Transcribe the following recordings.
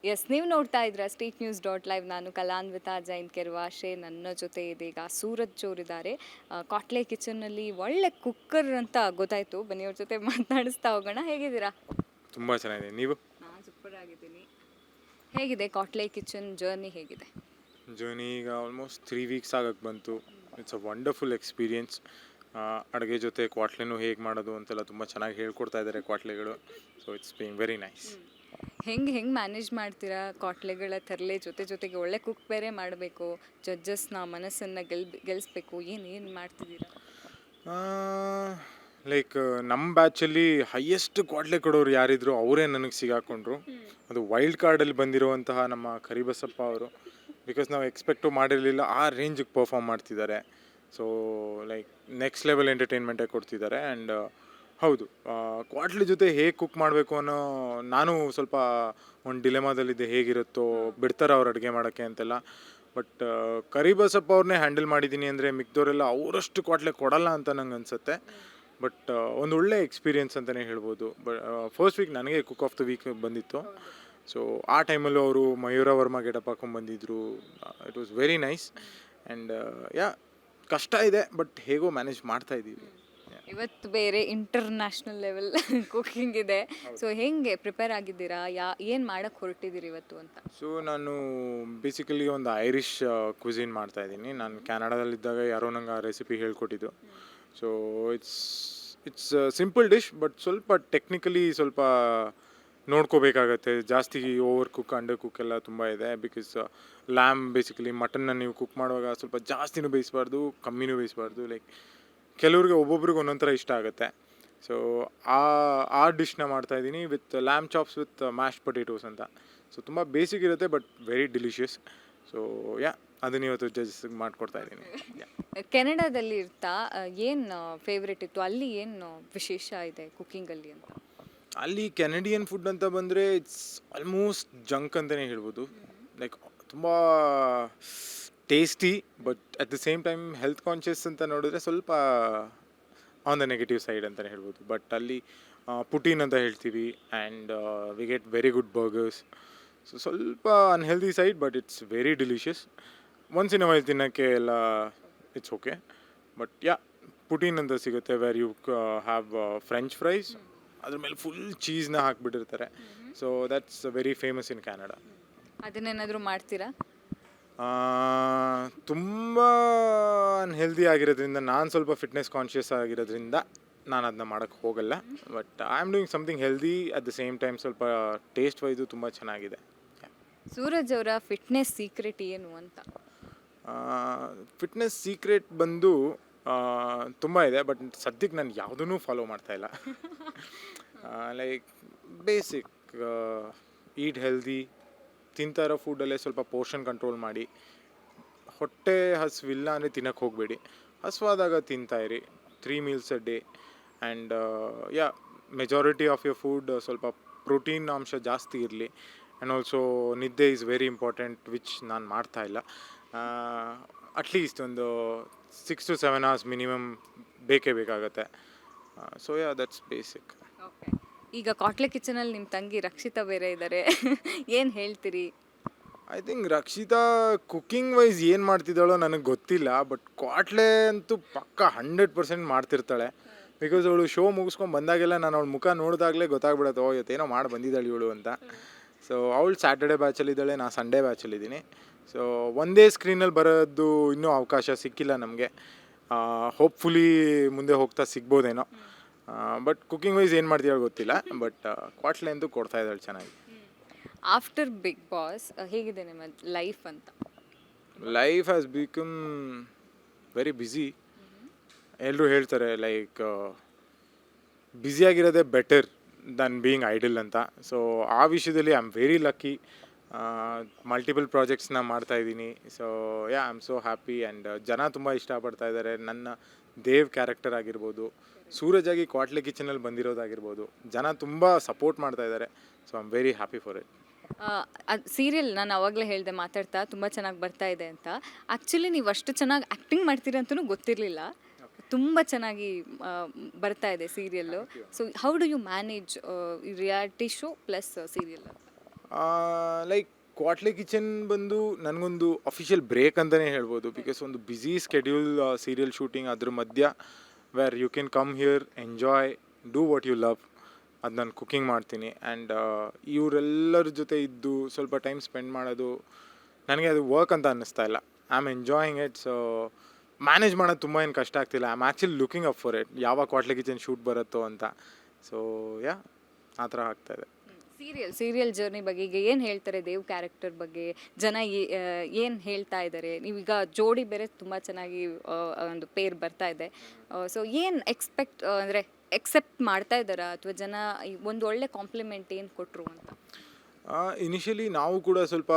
S, ನೀವು ನೋಡ್ತಾ ಇದ್ರ ಸ್ಟ್ರೀಟ್ ನ್ಯೂಸ್ ಡಾಟ್ ಲೈವ್. ನಾನು ಕಲಾನ್ವಿತಾ ಜೈನ್ ಕೆರ್ವಾಶೆ. ನನ್ನ ಜೊತೆ ಇದೀಗ ಸೂರಜ್ ಚೋರಿದ್ದಾರೆ. ಕಾಟ್ಲೆ ಕಿಚನ್ನಲ್ಲಿ ಒಳ್ಳೆ ಕುಕ್ಕರ್ ಅಂತ ಗೊತ್ತಾಯ್ತು. ಬನ್ನಿ ಅವ್ರ ಜೊತೆ ಮಾತನಾಡಿಸ್ತಾ ಹೋಗೋಣ. ಹೇಗಿದ್ದೀರಾ? ತುಂಬ ಚೆನ್ನಾಗಿದೆ. ನೀವು? ನಾನು ಸೂಪರ್ ಆಗಿದ್ದೀನಿ. ಹೇಗಿದೆ ಕಾಟ್ಲೆ ಕಿಚನ್ ಜರ್ನಿ? ಹೇಗಿದೆ ಜರ್ನಿ? ಈಗ ಆಲ್ಮೋಸ್ಟ್ 3 ವೀಕ್ಸ್ ಆಗಕ್ಕೆ ಬಂತು. It's a wonderful experience. ಅಡುಗೆ ಜೊತೆ ಕ್ವಾಟ್ಲೆನೂ ಹೇಗೆ ಮಾಡೋದು ಅಂತೆಲ್ಲ ತುಂಬ ಚೆನ್ನಾಗಿ ಹೇಳ್ಕೊಡ್ತಾ ಇದ್ದಾರೆ ಕ್ವಾಟ್ಲೆಗಳು. So it's being very nice. ಹೆಂಗೆ ಮ್ಯಾನೇಜ್ ಮಾಡ್ತೀರಾ ಕಾಟ್ಲೆಗಳ ತರಲೆ ಜೊತೆಗೆ ಒಳ್ಳೆ ಕುಕ್ ಬೇರೆ ಮಾಡಬೇಕು, ಜಡ್ಜಸ್ನ ಮನಸ್ಸನ್ನು ಗೆಲ್ಲಿಸ್ಬೇಕು, ಏನು ಮಾಡ್ತಿದ್ದೀರಾ? ಲೈಕ್ ನಮ್ಮ ಬ್ಯಾಚಲ್ಲಿ ಹೈಯೆಸ್ಟ್ ಕ್ವಾಟ್ಲೆ ಕೊಡೋರು ಯಾರಿದ್ರು ಅವರೇ ನನಗೆ ಸಿಗಾಕೊಂಡ್ರು. ಅದು ವೈಲ್ಡ್ ಕಾರ್ಡಲ್ಲಿ ಬಂದಿರುವಂತಹ ನಮ್ಮ ಕರಿಬಸಪ್ಪ ಅವರು. ಬಿಕಾಸ್ ನಾವು ಎಕ್ಸ್ಪೆಕ್ಟು ಮಾಡಿರಲಿಲ್ಲ ಆ ರೇಂಜಿಗೆ ಪರ್ಫಾರ್ಮ್ ಮಾಡ್ತಿದ್ದಾರೆ. ಸೊ ಲೈಕ್ ನೆಕ್ಸ್ಟ್ ಲೆವೆಲ್ ಎಂಟರ್ಟೈನ್ಮೆಂಟೇ ಕೊಡ್ತಿದ್ದಾರೆ. ಆ್ಯಂಡ್ ಹೌದು, ಕ್ವಾಟ್ಲೆ ಜೊತೆ ಹೇಗೆ ಕುಕ್ ಮಾಡಬೇಕು ಅನ್ನೋ ನಾನು ಸ್ವಲ್ಪ ಒಂದು ಡಿಲೆಮಾದಲ್ಲಿದ್ದೆ. ಹೇಗಿರುತ್ತೋ ಬಿಡ್ತಾರ ಅವ್ರು ಅಡುಗೆ ಮಾಡೋಕ್ಕೆ ಅಂತೆಲ್ಲ. ಬಟ್ ಕರಿಬಸಪ್ಪ ಅವ್ರನ್ನೇ ಹ್ಯಾಂಡಲ್ ಮಾಡಿದ್ದೀನಿ ಅಂದರೆ ಮಿಕ್ದವರೆಲ್ಲ ಅವರಷ್ಟು ಕ್ವಾಟ್ಲೆ ಕೊಡಲ್ಲ ಅಂತ ನಂಗೆ ಅನಿಸುತ್ತೆ. ಬಟ್ ಒಂದು ಒಳ್ಳೆ ಎಕ್ಸ್ಪೀರಿಯನ್ಸ್ ಅಂತಲೇ ಹೇಳ್ಬೋದು. ಫಸ್ಟ್ ವೀಕ್ ನನಗೆ ಕುಕ್ ಆಫ್ ದ ವೀಕ್ ಬಂದಿತ್ತು. ಸೊ ಆ ಟೈಮಲ್ಲೂ ಅವರು ಮಯೂರ ವರ್ಮ ಗೆಟಪ್ ಹಾಕೊಂಡು ಬಂದಿದ್ದರು. It was very nice. And ಕಷ್ಟ ಇದೆ, ಬಟ್ ಹೇಗೋ ಮ್ಯಾನೇಜ್ ಮಾಡ್ತಾ ಇದ್ದೀವಿ. ಇವತ್ತು ಬೇರೆ ಇಂಟರ್ನ್ಯಾಷನಲ್ ಲೆವೆಲ್ ಕುಕಿಂಗ್ ಇದೆ. ಸೊ ಹೆಂಗೆ ಪ್ರಿಪೇರ್ ಆಗಿದ್ದೀರಾ? ಏನು ಮಾಡಕ್ಕೆ ಹೊರಟಿದ್ದೀರಿ ಇವತ್ತು ಅಂತ? ಸೊ ನಾನು ಬೇಸಿಕಲಿ ಒಂದು ಐರಿಷ್ ಕ್ವಿಸಿನ್ ಮಾಡ್ತಾ ಇದ್ದೀನಿ. ನಾನು ಕ್ಯಾನಡಾದಲ್ಲಿದ್ದಾಗ ಯಾರೋ ನಂಗೆ ಆ ರೆಸಿಪಿ ಹೇಳ್ಕೊಟ್ಟಿದ್ದು. So it's simple dish, but ಸ್ವಲ್ಪ ಟೆಕ್ನಿಕಲಿ ಸ್ವಲ್ಪ ನೋಡ್ಕೋಬೇಕಾಗತ್ತೆ. ಜಾಸ್ತಿ ಓವರ್ ಕುಕ್, ಅಂಡರ್ ಕುಕ್ ಎಲ್ಲ ತುಂಬ ಇದೆ. ಬಿಕಾಸ್ ಲ್ಯಾಮ್ ಬೇಸಿಕಲಿ ಮಟನ್ನ ನೀವು ಕುಕ್ ಮಾಡುವಾಗ ಸ್ವಲ್ಪ ಜಾಸ್ತಿನೂ ಬೇಯಿಸಬಾರ್ದು, ಕಮ್ಮಿನೂ ಬೇಯಿಸಬಾರ್ದು. ಲೈಕ್ ಕೆಲವ್ರಿಗೆ ಒಬ್ಬೊಬ್ರಿಗೆ ಒಂದೊಂದು ಥರ ಇಷ್ಟ ಆಗುತ್ತೆ. ಸೊ ಆ ಡಿಶ್ನ ಮಾಡ್ತಾಯಿದ್ದೀನಿ with lamb chops with mash potatoes ಅಂತ. ಸೊ ತುಂಬ ಬೇಸಿಕ್ ಇರುತ್ತೆ, ಬಟ್ ವೆರಿ ಡಿಲಿಷಿಯಸ್. ಸೊ ಅದನ್ನ ಇವತ್ತು ಜಡ್ಜಸ್ಗೆ ಮಾಡಿಕೊಡ್ತಾ ಇದ್ದೀನಿ. ಕೆನಡಾದಲ್ಲಿ ಇರ್ತಾ ಏನು ಫೇವ್ರೆಟ್ ಇತ್ತು? ಅಲ್ಲಿ ಏನು ವಿಶೇಷ ಇದೆ ಕುಕ್ಕಿಂಗಲ್ಲಿ ಅಂತ? ಅಲ್ಲಿ ಕೆನಡಿಯನ್ ಫುಡ್ ಅಂತ ಬಂದರೆ ಇಟ್ಸ್ ಆಲ್ಮೋಸ್ಟ್ ಜಂಕ್ ಅಂತಲೇ ಹೇಳ್ಬೋದು. ಲೈಕ್ ತುಂಬ tasty, but at the same time health conscious ಅಂತ ನೋಡಿದ್ರೆ ಸ್ವಲ್ಪ ಆನ್ ದ ನೆಗೆಟಿವ್ ಸೈಡ್ ಅಂತಲೇ ಹೇಳ್ಬೋದು. ಬಟ್ ಅಲ್ಲಿ ಪುಟೀನ್ ಅಂತ ಹೇಳ್ತೀವಿ. And we get very good burgers. So ಸ್ವಲ್ಪ unhealthy side, but it's very delicious. Once in a while ತಿನ್ನೋಕ್ಕೆ ಎಲ್ಲ ಇಟ್ಸ್ ಓಕೆ. ಬಟ್ ಪುಟೀನ್ ಅಂತ ಸಿಗುತ್ತೆ, where you have French fries, ಅದ್ರ ಮೇಲೆ ಫುಲ್ ಚೀಸ್ನ ಹಾಕಿಬಿಟ್ಟಿರ್ತಾರೆ. So that's very famous in Canada. ಅದನ್ನೇನಾದರೂ ಮಾಡ್ತೀರಾ? ತುಂಬ ಅನ್ಹೆಲ್ದಿ ಆಗಿರೋದ್ರಿಂದ, ನಾನು ಸ್ವಲ್ಪ ಫಿಟ್ನೆಸ್ ಕಾನ್ಷಿಯಸ್ ಆಗಿರೋದ್ರಿಂದ ನಾನು ಅದನ್ನ ಮಾಡೋಕ್ಕೆ ಹೋಗಲ್ಲ. But I am doing something healthy at the same time. ಸ್ವಲ್ಪ ಟೇಸ್ಟ್ ವೈಸು ತುಂಬ ಚೆನ್ನಾಗಿದೆ. ಸೂರಜ್ ಅವರ ಫಿಟ್ನೆಸ್ ಸೀಕ್ರೆಟ್ ಏನು ಅಂತ? ಫಿಟ್ನೆಸ್ ಸೀಕ್ರೆಟ್ ಬಂದು ತುಂಬ ಇದೆ, ಬಟ್ ಸದ್ಯಕ್ಕೆ ನಾನು ಯಾವುದೂ ಫಾಲೋ ಮಾಡ್ತಾಯಿಲ್ಲ. ಲೈಕ್ ಬೇಸಿಕ್ ಈಟ್ ಹೆಲ್ದಿ, ತಿಂತಾ ಇರೋ ಫುಡ್ಡಲ್ಲೇ ಸ್ವಲ್ಪ ಪೋರ್ಷನ್ ಕಂಟ್ರೋಲ್ ಮಾಡಿ. ಹೊಟ್ಟೆ ಹಸಿವಿಲ್ಲ ಅಂದರೆ ತಿನ್ನೋಕ್ಕೆ ಹೋಗಬೇಡಿ. ಹಸಿವಾದಾಗ ತಿಂತಾಯಿರಿ. 3 meals a day. And majority of your food ಸ್ವಲ್ಪ ಪ್ರೋಟೀನ್ ಅಂಶ ಜಾಸ್ತಿ ಇರಲಿ. ಆ್ಯಂಡ್ ಆಲ್ಸೋ ನಿದ್ದೆ ಈಸ್ ವೆರಿ ಇಂಪಾರ್ಟೆಂಟ್, ವಿಚ್ ನಾನು ಮಾಡ್ತಾಯಿಲ್ಲ. ಅಟ್ಲೀಸ್ಟ್ ಒಂದು 6 to 7 hours ಮಿನಿಮಮ್ ಬೇಕೇ ಬೇಕಾಗತ್ತೆ. So that's basic. ಓಕೆ, ಈಗ ಕಾಟ್ಲೆ ಕಿಚನಲ್ಲಿ ನಿಮ್ಮ ತಂಗಿ ರಕ್ಷಿತಾ ಬೇರೆ ಇದ್ದಾರೆ. ಏನು ಹೇಳ್ತೀರಿ? I think Rakshita cooking wise ಏನು ಮಾಡ್ತಿದ್ದಾಳೋ ನನಗೆ ಗೊತ್ತಿಲ್ಲ, ಬಟ್ ಕ್ವಾಟ್ಲೆ ಅಂತೂ ಪಕ್ಕ 100% ಮಾಡ್ತಿರ್ತಾಳೆ. ಬಿಕಾಸ್ ಅವಳು ಶೋ ಮುಗಿಸ್ಕೊಂಡು ಬಂದಾಗೆಲ್ಲ ನಾನು ಅವಳ ಮುಖ ನೋಡಿದಾಗಲೇ ಗೊತ್ತಾಗ್ಬಿಡತ್ತೆ, ಇವತ್ತೇನೋ ಮಾಡಿ ಬಂದಿದ್ದಾಳೆ ಇವಳು ಅಂತ. ಸೊ ಅವಳು ಸ್ಯಾಟರ್ಡೆ ಬ್ಯಾಚಲ್ಲಿದ್ದಾಳೆ, ನಾನು ಸಂಡೇ ಬ್ಯಾಚಲ್ಲಿದ್ದೀನಿ. ಸೊ ಒಂದೇ ಸ್ಕ್ರೀನಲ್ಲಿ ಬರೋದು ಇನ್ನೂ ಅವಕಾಶ ಸಿಕ್ಕಿಲ್ಲ ನಮಗೆ. ಹೋಪ್ಫುಲಿ ಮುಂದೆ ಹೋಗ್ತಾ ಸಿಗ್ಬೋದೇನೋ. ಬಟ್ ಕುಕ್ಕಿಂಗ್ ವೈಸ್ ಏನು ಮಾಡ್ತೀವಿ ಗೊತ್ತಿಲ್ಲ. ಬಟ್ ಕ್ವಾಟ್ಲೆ ಅಂತೂ ಕೊಡ್ತಾ ಇದ್ದಾಳೆ ಚೆನ್ನಾಗಿ. ಆಫ್ಟರ್ ಬಿಗ್ ಬಾಸ್ ಹೇಗಿದೆ ನಿಮ್ಮ ಲೈಫ್ ಅಂತ? Life has become very busy. ಎಲ್ಲರೂ ಹೇಳ್ತಾರೆ ಲೈಕ್ ಬ್ಯುಸಿಯಾಗಿರೋದೇ ಬೆಟರ್ ದನ್ ಬೀಯಿಂಗ್ ಐಡಲ್ ಅಂತ. ಸೊ ಆ ವಿಷಯದಲ್ಲಿ I am very lucky. Multiple ಪ್ರಾಜೆಕ್ಟ್ಸ್ನ ಮಾಡ್ತಾಯಿದ್ದೀನಿ. So I am so happy. And ಜನ ತುಂಬ ಇಷ್ಟಪಡ್ತಾ ಇದ್ದಾರೆ. ನನ್ನ ದೇವ್ ಕ್ಯಾರೆಕ್ಟರ್ ಆಗಿರ್ಬೋದು, ಸೂರಜ್ ಆಗಿ ಕ್ವಾಟ್ಲೆ ಕಿಚನಲ್ಲಿ ಬಂದಿರೋದಾಗಿರ್ಬೋದು, ಜನ ತುಂಬ ಸಪೋರ್ಟ್ ಮಾಡ್ತಾ ಇದ್ದಾರೆ. So I am very happy for it. ಅದು ಸೀರಿಯಲ್ ನಾನು ಆವಾಗಲೇ ಹೇಳಿದೆ ಮಾತಾಡ್ತಾ, ತುಂಬ ಚೆನ್ನಾಗಿ ಬರ್ತಾ ಇದೆ ಅಂತ. ಆ್ಯಕ್ಚುಲಿ ನೀವು ಅಷ್ಟು ಚೆನ್ನಾಗಿ ಆ್ಯಕ್ಟಿಂಗ್ ಮಾಡ್ತೀರಿ ಅಂತಲೂ ಗೊತ್ತಿರಲಿಲ್ಲ. ತುಂಬ ಚೆನ್ನಾಗಿ ಬರ್ತಾ ಇದೆ serial. So how do you manage reality show plus serial? Like Quatle kitchen ಬಂದು ನನಗೊಂದು ಅಫಿಷಿಯಲ್ ಬ್ರೇಕ್ ಅಂತಲೇ ಹೇಳ್ಬೋದು. ಬಿಕಾಸ್ ಒಂದು ಬ್ಯುಸಿ ಸ್ಕೆಡ್ಯೂಲ್ ಸೀರಿಯಲ್ ಶೂಟಿಂಗ್ ಅದ್ರ ಮಧ್ಯ where you can come here enjoy do what you love. ಅದು ನಾನು ಕುಕ್ಕಿಂಗ್ ಮಾಡ್ತೀನಿ ಆ್ಯಂಡ್ ಇವರೆಲ್ಲರ ಜೊತೆ ಇದ್ದು ಸ್ವಲ್ಪ ಟೈಮ್ ಸ್ಪೆಂಡ್ ಮಾಡೋದು ನನಗೆ ಅದು ವರ್ಕ್ ಅಂತ ಅನ್ನಿಸ್ತಾ ಇಲ್ಲ. I am enjoying it. So manage ಮಾಡೋದು ತುಂಬ ಏನು ಕಷ್ಟ ಆಗ್ತಿಲ್ಲ. I am actually looking up for it, ಯಾವಾಗ ಕ್ವಾಟ್ಲೆ ಕಿಚನ್ ಶೂಟ್ ಬರುತ್ತೋ ಅಂತ. ಸೊ ಯಾ ಆ ಥರ ಆಗ್ತಾಯಿದೆ. ಸೀರಿಯಲ್ ಜರ್ನಿ ಬಗ್ಗೆ ಈಗ ಏನು ಹೇಳ್ತಾರೆ ದೇವ್ ಕ್ಯಾರೆಕ್ಟರ್ ಬಗ್ಗೆ ಜನ ಏನು ಹೇಳ್ತಾ ಇದ್ದಾರೆ? ನೀವೀಗ ಜೋಡಿ ಬೇರೆ ತುಂಬ ಚೆನ್ನಾಗಿ ಒಂದು ಪೇರ್ ಬರ್ತಾ ಇದೆ. ಸೊ ಏನು ಅಂದರೆ ಎಕ್ಸೆಪ್ಟ್ ಮಾಡ್ತಾ ಇದ್ದಾರಾ ಅಥವಾ ಜನ ಒಂದು ಒಳ್ಳೆ ಕಾಂಪ್ಲಿಮೆಂಟ್ ಏನು ಕೊಟ್ಟರು ಅಂತ? ಇನಿಷಿಯಲಿ ನಾವು ಕೂಡ ಸ್ವಲ್ಪ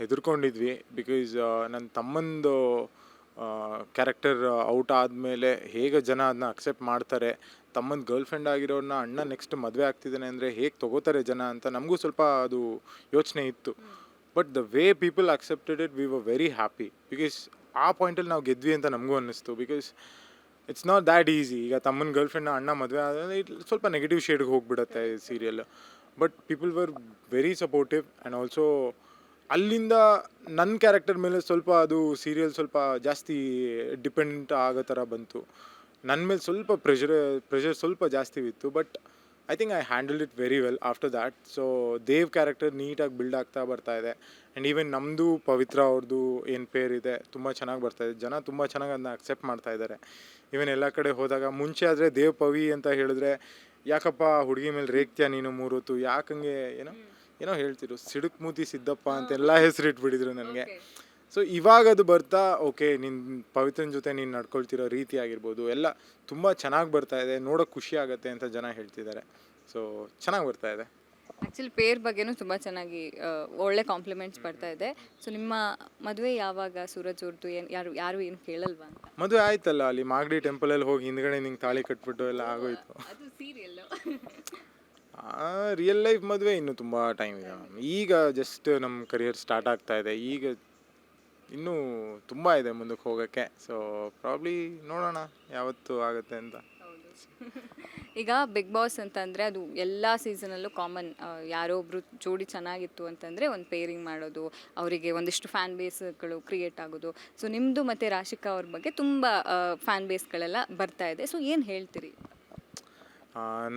ಹೆದರ್ಕೊಂಡಿದ್ವಿ. ಬಿಕಾಸ್ ನನ್ನ ತಮ್ಮಂದು ಕ್ಯಾರೆಕ್ಟರ್ ಔಟ್ ಆದಮೇಲೆ ಹೇಗೆ ಜನ ಅದನ್ನ ಅಕ್ಸೆಪ್ಟ್ ಮಾಡ್ತಾರೆ, ತಮ್ಮನ ಗರ್ಲ್ ಫ್ರೆಂಡ್ ಆಗಿರೋರನ್ನ ಅಣ್ಣ ನೆಕ್ಸ್ಟ್ ಮದುವೆ ಆಗ್ತಿದ್ದಾನೆ ಅಂದರೆ ಹೇಗೆ ತೊಗೋತಾರೆ ಜನ ಅಂತ ನಮಗೂ ಸ್ವಲ್ಪ ಅದು ಯೋಚನೆ ಇತ್ತು. But the way people accepted it we were very happy. Because ಆ ಪಾಯಿಂಟಲ್ಲಿ ನಾವು ಗೆದ್ವಿ ಅಂತ ನಮಗೂ ಅನ್ನಿಸ್ತು. Because it's not that easy. ಈಗ ತಮ್ಮನ ಗರ್ಲ್ ಫ್ರೆಂಡ್ನ ಅಣ್ಣ ಮದುವೆ ಆದರೆ ಸ್ವಲ್ಪ ನೆಗೆಟಿವ್ ಶೇಡ್ಗೆ ಹೋಗಿಬಿಡುತ್ತೆ serial. But people were very supportive and also ಅಲ್ಲಿಂದ ನನ್ನ ಕ್ಯಾರೆಕ್ಟರ್ ಮೇಲೆ ಸ್ವಲ್ಪ ಅದು ಸೀರಿಯಲ್ ಸ್ವಲ್ಪ ಜಾಸ್ತಿ ಡಿಪೆಂಡೆಂಟ್ ಆಗೋ ಥರ ಬಂತು. ನನ್ನ ಮೇಲೆ ಸ್ವಲ್ಪ ಪ್ರೆಷರ್ ಸ್ವಲ್ಪ ಜಾಸ್ತಿ ಇತ್ತು. But I think I handle it very well after that. So Dev character ನೀಟಾಗಿ ಬಿಲ್ಡ್ ಆಗ್ತಾ ಬರ್ತಾ ಇದೆ. ಆ್ಯಂಡ್ ಈವನ್ ನಮ್ಮದು ಪವಿತ್ರ ಅವ್ರದ್ದು ಏನು ಪೇರ್ ಇದೆ ತುಂಬ ಚೆನ್ನಾಗಿ ಬರ್ತಾಯಿದೆ. ಜನ ತುಂಬ ಚೆನ್ನಾಗಿ ಅದನ್ನ ಅಕ್ಸೆಪ್ಟ್ ಮಾಡ್ತಾ ಇದ್ದಾರೆ. ಈವನ್ ಎಲ್ಲ ಕಡೆ ಹೋದಾಗ ಮುಂಚೆ ಆದರೆ ದೇವ್ ಪವಿ ಅಂತ ಹೇಳಿದ್ರೆ ಯಾಕಪ್ಪ ಹುಡುಗಿ ಮೇಲೆ ರೇಗ್ತೀಯ ನೀನು 3 ಹೊತ್ತು, ಯಾಕಂಗೆ ಏನೋ ಹೇಳ್ತಿರು, ಸಿಡುಕ್ ಮೂತಿ ಸಿದ್ದಪ್ಪ ಅಂತೆಲ್ಲ ಹೆಸರು ಇಟ್ಬಿಟ್ಟಿದ್ರು ನನಗೆ. ಸೊ ಇವಾಗ ಅದು ಬರ್ತಾ ಓಕೆ ನಿನ್ನ ಪವಿತ್ರನ ಜೊತೆ ನೀನು ನಡ್ಕೊಳ್ತಿರೋ ರೀತಿ ಆಗಿರ್ಬೋದು ಎಲ್ಲ ತುಂಬ ಚೆನ್ನಾಗಿ ಬರ್ತಾ ಇದೆ, ನೋಡೋಕೆ ಖುಷಿ ಆಗುತ್ತೆ ಅಂತ ಜನ ಹೇಳ್ತಿದ್ದಾರೆ. ಸೊ ಚೆನ್ನಾಗಿ ಬರ್ತಾ ಇದೆ. ಆ್ಯಕ್ಚುಲಿ ಪೇರ್ ಬಗ್ಗೆನೂ ತುಂಬ ಚೆನ್ನಾಗಿ ಒಳ್ಳೆ ಕಾಂಪ್ಲಿಮೆಂಟ್ಸ್ ಬರ್ತಾ ಇದೆ. ಸೊ ನಿಮ್ಮ ಮದುವೆ ಯಾವಾಗ ಸೂರಜ್ ಅವ್ರದ್ದು? ಯಾರು ಏನು ಕೇಳಲ್ವಾ ಅಂತ? ಮದುವೆ ಆಯ್ತಲ್ಲ, ಅಲ್ಲಿ ಮಾಗಡಿ ಟೆಂಪಲಲ್ಲಿ ಹೋಗಿ ಹಿಂದ್ಗಡೆ ನಿಂಗೆ ತಾಳಿ ಕಟ್ಬಿಟ್ಟು ಎಲ್ಲ ಆಗೋಯ್ತು. ಅದು ಸೀರಿಯಲ್. ರಿಯಲ್ ಲೈಫ್ ಮದುವೆ ಇನ್ನೂ ತುಂಬ ಟೈಮ್ ಇದೆ. ಈಗ ಜಸ್ಟ್ ನಮ್ಮ ಕರಿಯರ್ ಸ್ಟಾರ್ಟ್ ಆಗ್ತಾ ಇದೆ. ಈಗ ಇನ್ನೂ ತುಂಬ ಇದೆ ಮುಂದಕ್ಕೆ ಹೋಗೋಕ್ಕೆ. ಸೊ ಪ್ರಾಬ್ಲಿ ನೋಡೋಣ ಯಾವತ್ತು ಆಗುತ್ತೆ ಅಂತ. ಈಗ ಬಿಗ್ ಬಾಸ್ ಅಂತಂದರೆ ಅದು ಎಲ್ಲ ಸೀಸನಲ್ಲೂ ಕಾಮನ್. ಯಾರೋ ಒಬ್ರು ಜೋಡಿ ಚೆನ್ನಾಗಿತ್ತು ಅಂತಂದರೆ ಒಂದು ಪೇರಿಂಗ್ ಮಾಡೋದು, ಅವರಿಗೆ ಒಂದಿಷ್ಟು ಫ್ಯಾನ್ ಬೇಸ್ಗಳು ಕ್ರಿಯೇಟ್ ಆಗೋದು. ಸೊ ನಿಮ್ಮದು ಮತ್ತು ರಾಶಿಕಾ ಅವ್ರ ಬಗ್ಗೆ ತುಂಬ ಫ್ಯಾನ್ ಬೇಸ್ಗಳೆಲ್ಲ ಬರ್ತಾ ಇದೆ. ಸೊ ಏನು ಹೇಳ್ತೀರಿ?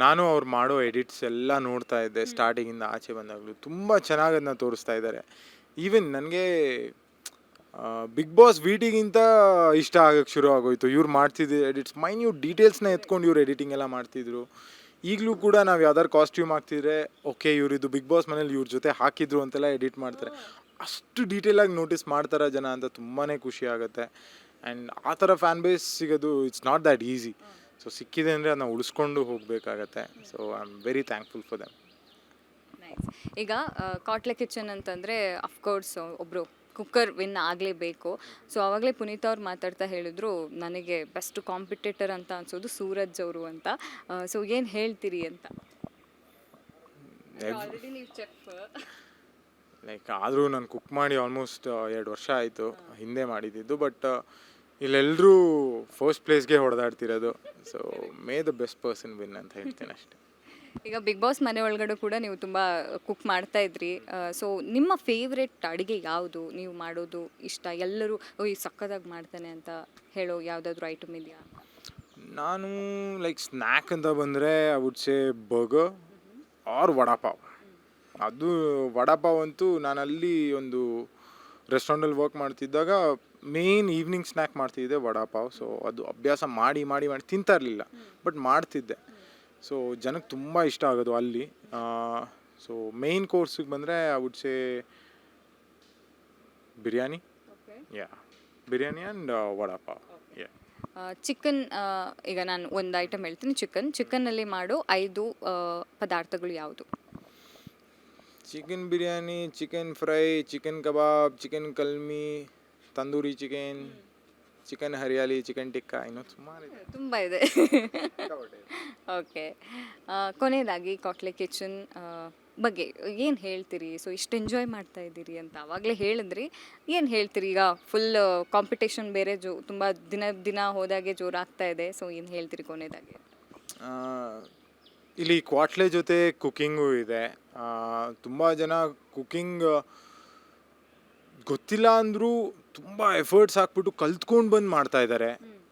ನಾನು ಅವ್ರು ಮಾಡೋ ಎಡಿಟ್ಸ್ ಎಲ್ಲ ನೋಡ್ತಾ ಇದ್ದೆ ಸ್ಟಾರ್ಟಿಂಗಿಂದ ಆಚೆ ಬಂದಾಗಲೂ. ತುಂಬ ಚೆನ್ನಾಗಿ ಅದನ್ನ ತೋರಿಸ್ತಾ ಇದ್ದಾರೆ. ಈವನ್ ನನಗೆ ಬಿಗ್ ಬಾಸ್ ವಿಟಿಗಿಂತ ಇಷ್ಟ ಆಗೋಕ್ಕೆ ಶುರು ಆಗೋಯ್ತು. ಇವ್ರು ಮಾಡ್ತಿದ್ದ ಎಡಿಟ್ಸ್ ಮೈನ್ಯೂಟ್ ಡೀಟೇಲ್ಸ್ನ ಎತ್ಕೊಂಡು ಇವ್ರು ಎಡಿಟಿಂಗ್ ಎಲ್ಲ ಮಾಡ್ತಿದ್ರು. ಈಗಲೂ ಕೂಡ ನಾವು ಯಾವ್ದಾದ್ರು ಕಾಸ್ಟ್ಯೂಮ್ ಹಾಕ್ತಿದ್ರೆ ಓಕೆ ಇವ್ರಿದು ಬಿಗ್ ಬಾಸ್ ಮನೇಲಿ ಇವ್ರ ಜೊತೆ ಹಾಕಿದ್ರು ಅಂತೆಲ್ಲ ಎಡಿಟ್ ಮಾಡ್ತಾರೆ. ಅಷ್ಟು ಡೀಟೇಲಾಗಿ ನೋಟಿಸ್ ಮಾಡ್ತಾರೆ ಜನ ಅಂತ ತುಂಬಾ ಖುಷಿ ಆಗುತ್ತೆ. ಆ್ಯಂಡ್ ಆ ಥರ ಫ್ಯಾನ್ ಬೇಸ್ ಸಿಗೋದು it's not that easy. So ಸಿಕ್ಕಿದೆ ಅಂದರೆ ಅದನ್ನ ಉಳಿಸ್ಕೊಂಡು ಹೋಗಬೇಕಾಗತ್ತೆ. So I am very thankful for them. Nice. ಈಗ ಕಾಟ್ಲೆ ಕಿಚನ್ ಅಂತಂದರೆ ಅಫ್ಕೋರ್ಸ್ ಒಬ್ಬರು ಕುಕ್ಕರ್ ವಿನ್ ಆಗಲೇಬೇಕು. ಸೊ ಆವಾಗಲೇ ಪುನೀತ್ ಅವ್ರು ಮಾತಾಡ್ತಾ ಹೇಳಿದ್ರು ನನಗೆ ಬೆಸ್ಟ್ ಕಾಂಪಿಟೇಟರ್ ಅಂತ ಅನ್ಸೋದು ಸೂರಜ್ ಅವರು ಅಂತ. ಸೊ ಏನು ಹೇಳ್ತೀರಿ ಅಂತ? ಆಲ್ರೆಡಿ ನೀವು ಚೆಫ್. ಲೈಕ್ ಆದರೂ ನಾನು ಕುಕ್ ಮಾಡಿ ಆಲ್ಮೋಸ್ಟ್ 2 ವರ್ಷ ಆಯಿತು, ಹಿಂದೆ ಮಾಡಿದ್ದು. ಬಟ್ ಇಲ್ಲೆಲ್ಲರೂ ಫಸ್ಟ್ ಪ್ಲೇಸ್ಗೆ ಹೊಡೆದಾಡ್ತಿರೋದು. So may the best person win ಅಂತ ಹೇಳ್ತೇನೆ ಅಷ್ಟೇ. ಈಗ ಬಿಗ್ ಬಾಸ್ ಮನೆ ಒಳಗಡೆ ಕೂಡ ನೀವು ತುಂಬ ಕುಕ್ ಮಾಡ್ತಾ ಇದ್ರಿ. ಸೊ ನಿಮ್ಮ ಫೇವ್ರೆಟ್ ಅಡುಗೆ ಯಾವುದು? ನೀವು ಮಾಡೋದು ಇಷ್ಟ, ಎಲ್ಲರೂ ಈ ಸಕ್ಕದಾಗಿ ಮಾಡ್ತಾನೆ ಅಂತ ಹೇಳೋ ಯಾವುದಾದ್ರೂ ಐಟಮ್ ಇದೆಯಾ? ನಾನು ಲೈಕ್ ಸ್ನ್ಯಾಕ್ ಅಂತ ಬಂದರೆ I would say burger or vada pav. ಅದು ವಡಾಪಾವ್ ಅಂತೂ ನಾನು ಅಲ್ಲಿ ಒಂದು ರೆಸ್ಟೋರೆಂಟಲ್ಲಿ ವರ್ಕ್ ಮಾಡ್ತಿದ್ದಾಗ ಮೇನ್ ಈವ್ನಿಂಗ್ ಸ್ನ್ಯಾಕ್ ಮಾಡ್ತಿದ್ದೆ ವಡಾಪಾವ್. ಸೊ ಅದು ಅಭ್ಯಾಸ ಮಾಡಿ ಮಾಡಿ ಮಾಡಿ ತಿಂತಾ ಇರಲಿಲ್ಲ, ಬಟ್ ಮಾಡ್ತಿದ್ದೆ. ಸೊ ಜನಕ್ಕೆ ತುಂಬ ಇಷ್ಟ ಆಗೋದು ಅಲ್ಲಿ. ಸೊ ಮೇನ್ ಕೋರ್ಸಿಗೆ ಬಂದರೆ I would say biryani. Yeah, biryani and vada pav. Yeah. Chicken, ಈಗ ನಾನು ಒಂದು ಐಟಮ್ ಹೇಳ್ತೀನಿ. ಚಿಕನ್ನಲ್ಲಿ ಮಾಡೋ 5 ಪದಾರ್ಥಗಳು ಯಾವುದು? Chicken biryani, chicken fry, chicken kebab, chicken kalmi, tandoori chicken, chicken hariyali, chicken tikka, ಇನ್ನೂ ಸುಮಾರಿದೆ, ತುಂಬ ಇದೆ. ಓಕೆ. ಕೊನೆಯದಾಗಿ ಕಾಟ್ಲೆ ಕಿಚನ್ ಬಗ್ಗೆ ಏನು ಹೇಳ್ತೀರಿ? ಸೊ ಇಷ್ಟು ಎಂಜಾಯ್ ಮಾಡ್ತಾ ಇದ್ದೀರಿ ಅಂತ ಆವಾಗಲೇ ಹೇಳಿದ್ರಿ. ಏನು ಹೇಳ್ತೀರಿ? ಈಗ ಫುಲ್ ಕಾಂಪಿಟೇಷನ್ ಬೇರೆ ತುಂಬ ದಿನ ಹೋದಾಗೆ ಜೋರಾಗ್ತಾ ಇದೆ. ಸೊ ಏನು ಹೇಳ್ತೀರಿ ಕೊನೆಯದಾಗಿ? ಇಲ್ಲಿ ಕ್ವಾಟ್ಲೆ ಜೊತೆ ಕುಕ್ಕಿಂಗು ಇದೆ. ತುಂಬ ಜನ ಕುಕ್ಕಿಂಗ್ ಗೊತ್ತಿಲ್ಲ ಅಂದರೂ ತುಂಬ ಎಫರ್ಟ್ಸ್ ಹಾಕ್ಬಿಟ್ಟು ಕಲ್ತ್ಕೊಂಡು ಬಂದು ಮಾಡ್ತಾ ಇದ್ದಾರೆ.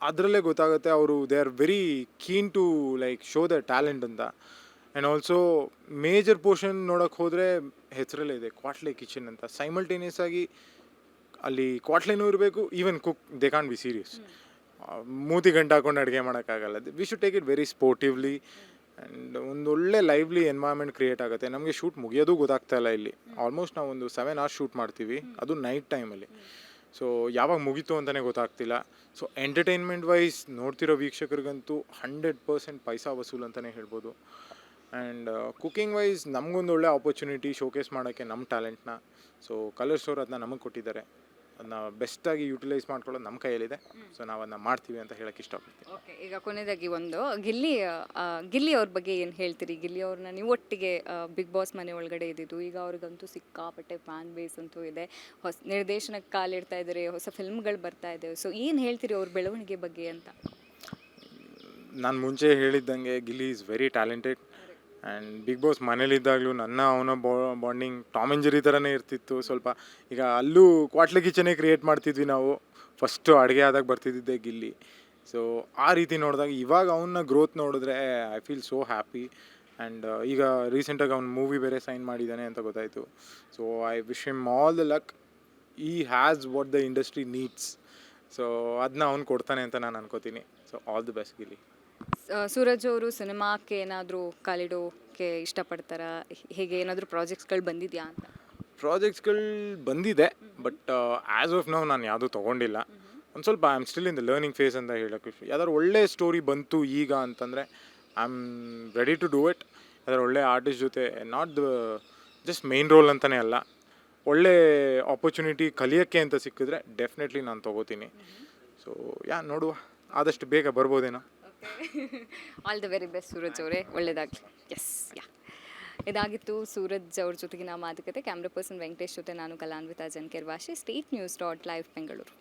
ಅದರಲ್ಲೇ ಗೊತ್ತಾಗುತ್ತೆ ಅವರು they are very keen to like show the talent ಅಂತ. ಆ್ಯಂಡ್ ಆಲ್ಸೋ ಮೇಜರ್ ಪೋರ್ಷನ್ ನೋಡೋಕ್ಕೆ ಹೋದರೆ ಹೆಸರಲ್ಲೇ ಇದೆ ಕ್ವಾಟ್ಲೆ ಕಿಚನ್ ಅಂತ. ಸೈಮಲ್ಟೇನಿಯಸ್ ಆಗಿ ಅಲ್ಲಿ ಕ್ವಾಟ್ಲೆನೂ ಇರಬೇಕು, even cook they can't be serious. ಮೂತಿ ಗಂಟು ಹಾಕೊಂಡು ಅಡುಗೆ ಮಾಡೋಕ್ಕಾಗಲ್ಲ. We should take it very sportively and ಒಂದು ಒಳ್ಳೆ ಲೈವ್ಲಿ ಎನ್ವೈರ್ಮೆಂಟ್ ಕ್ರಿಯೇಟ್ ಆಗುತ್ತೆ. ನಮಗೆ ಶೂಟ್ ಮುಗಿಯೋದು ಗೊತ್ತಾಗ್ತಾ ಇಲ್ಲ ಇಲ್ಲಿ. ಆಲ್ಮೋಸ್ಟ್ ನಾವು ಒಂದು 7 hours ಶೂಟ್ ಮಾಡ್ತೀವಿ, ಅದು ನೈಟ್ ಟೈಮಲ್ಲಿ. ಸೊ ಯಾವಾಗ ಮುಗೀತು ಅಂತಲೇ ಗೊತ್ತಾಗ್ತಿಲ್ಲ. ಸೊ ಎಂಟರ್ಟೈನ್ಮೆಂಟ್ ವೈಸ್ ನೋಡ್ತಿರೋ ವೀಕ್ಷಕರಿಗಂತೂ 100% ಪೈಸಾ ವಸೂಲ್ ಅಂತಲೇ ಹೇಳ್ಬೋದು. ಆ್ಯಂಡ್ ಕುಕ್ಕಿಂಗ್ ವೈಸ್ ನಮಗೊಂದು ಒಳ್ಳೆ ಆಪರ್ಚುನಿಟಿ ಶೋಕೇಸ್ ಮಾಡೋಕ್ಕೆ ನಮ್ಮ ಟ್ಯಾಲೆಂಟ್ನ. ಸೊ ಕಲರ್ಸ್ ಅವರು ಅದನ್ನ ನಮಗೆ ಕೊಟ್ಟಿದ್ದಾರೆ. ಅದನ್ನ ಬೆಸ್ಟಾಗಿ ಯುಟಿಲೈಸ್ ಮಾಡ್ಕೊಳ್ಳೋದು ನಮ್ಮ ಕೈಯಲ್ಲಿದೆ. ಸೊ ನಾವು ಅದನ್ನ ಮಾಡ್ತೀವಿ ಅಂತ ಹೇಳಕ್ಕೆ ಇಷ್ಟಪಡ್ತೀನಿ. ಓಕೆ, ಈಗ ಕೊನೆಯದಾಗಿ ಒಂದು ಗಿಲ್ಲಿ ಅವ್ರ ಬಗ್ಗೆ ಏನು ಹೇಳ್ತೀರಿ? ಗಿಲ್ಲಿ ಅವ್ರನ್ನ ನೀವು ಒಟ್ಟಿಗೆ ಬಿಗ್ ಬಾಸ್ ಮನೆ ಒಳಗಡೆ ಇದ್ದಿದ್ದು, ಈಗ ಅವ್ರಿಗಂತೂ ಸಿಕ್ಕಾಪಟ್ಟೆ ಫ್ಯಾನ್ ಬೇಸ್ ಅಂತೂ ಇದೆ. ಹೊಸ ನಿರ್ದೇಶನಕ್ಕೆ ಕಾಲಿಡ್ತಾ ಇದ್ದಾರೆ, ಹೊಸ ಫಿಲ್ಮ್ಗಳು ಬರ್ತಾ ಇದ್ದಾವೆ. ಸೊ ಏನು ಹೇಳ್ತೀರಿ ಅವ್ರ ಬೆಳವಣಿಗೆ ಬಗ್ಗೆ ಅಂತ? ನಾನು ಮುಂಚೆ ಹೇಳಿದ್ದಂಗೆ Gilli is very talented. And Bigg Boss ಮನೇಲಿದ್ದಾಗಲೂ ಅವನ ಬಾಂಡಿಂಗ್ ಟಾಮ್ ಆ್ಯಂಡ್ ಜೆರ್ರಿ ಥರನೇ ಇರ್ತಿತ್ತು ಸ್ವಲ್ಪ. ಈಗ ಅಲ್ಲೂ ಕ್ವಾಟ್ಲೆ ಕಿಚನೇ ಕ್ರಿಯೇಟ್ ಮಾಡ್ತಿದ್ವಿ ನಾವು. ಫಸ್ಟು ಅಡುಗೆ ಆದಾಗ ಬರ್ತಿದ್ದಿದ್ದೆ ಗಿಲ್ಲಿ. ಸೊ ಆ ರೀತಿ ನೋಡಿದಾಗ ಇವಾಗ ಅವನ್ನ ಗ್ರೋತ್ ನೋಡಿದ್ರೆ I feel so happy. And ಈಗ ರೀಸೆಂಟಾಗಿ ಅವ್ನು ಮೂವಿ ಬೇರೆ ಸೈನ್ ಮಾಡಿದ್ದಾನೆ ಅಂತ ಗೊತ್ತಾಯಿತು. So I wish him all the luck. He has what the industry needs. So ಅದನ್ನ ಅವ್ನು ಕೊಡ್ತಾನೆ ಅಂತ ನಾನು ಅನ್ಕೋತೀನಿ. So all the best Gilli. Suraj ಅವರು ಸಿನಿಮಾಕ್ಕೆ ಏನಾದರೂ ಕಾಲಿಡೋಕ್ಕೆ ಇಷ್ಟಪಡ್ತಾರಾ? ಹೇಗೆ ಏನಾದರೂ ಪ್ರಾಜೆಕ್ಟ್ಸ್ಗಳು ಬಂದಿದೆಯಾ ಅಂತ? ಪ್ರಾಜೆಕ್ಟ್ಸ್ಗಳು ಬಂದಿದೆ, ಬಟ್ ಆ್ಯಸ್ ಆಫ್ ನಾವು ನಾನು ಯಾವುದೂ ತೊಗೊಂಡಿಲ್ಲ. ಒಂದು ಸ್ವಲ್ಪ I am still in the learning phase ಅಂತ ಹೇಳೋಕ್ಕೆ ಇಷ್ಟ. ಯಾವ್ದಾದ್ರು ಒಳ್ಳೆ ಸ್ಟೋರಿ ಬಂತು ಈಗ ಅಂತಂದರೆ I am ready to do it. ಯಾವ್ದಾದ್ರು ಒಳ್ಳೆ ಆರ್ಟಿಸ್ಟ್ ಜೊತೆ, not the just main role ಅಂತಲೇ ಅಲ್ಲ, ಒಳ್ಳೆ ಆಪರ್ಚುನಿಟಿ ಕಲಿಯೋಕ್ಕೆ ಅಂತ ಸಿಕ್ಕಿದ್ರೆ ಡೆಫಿನೆಟ್ಲಿ ನಾನು ತೊಗೋತೀನಿ. ಸೊ ನೋಡುವ, ಆದಷ್ಟು ಬೇಗ ಬರ್ಬೋದೇನೋ. All the very best Suraj ಅವರೇ, ಒಳ್ಳೆಯದಾಗಲಿ. ಎಸ್, ಇದಾಗಿತ್ತು ಸೂರಜ್ ಅವ್ರ ಜೊತೆಗಿನ ಮಾತುಕತೆ. ಕ್ಯಾಮ್ರಾ ಪರ್ಸನ್ ವೆಂಕಟೇಶ್ ಜೊತೆ ನಾನು ಕಲಾನ್ವಿತಾ ಜನ್ಕೆರ್ವಾಶೆ. State news .live Bengaluru.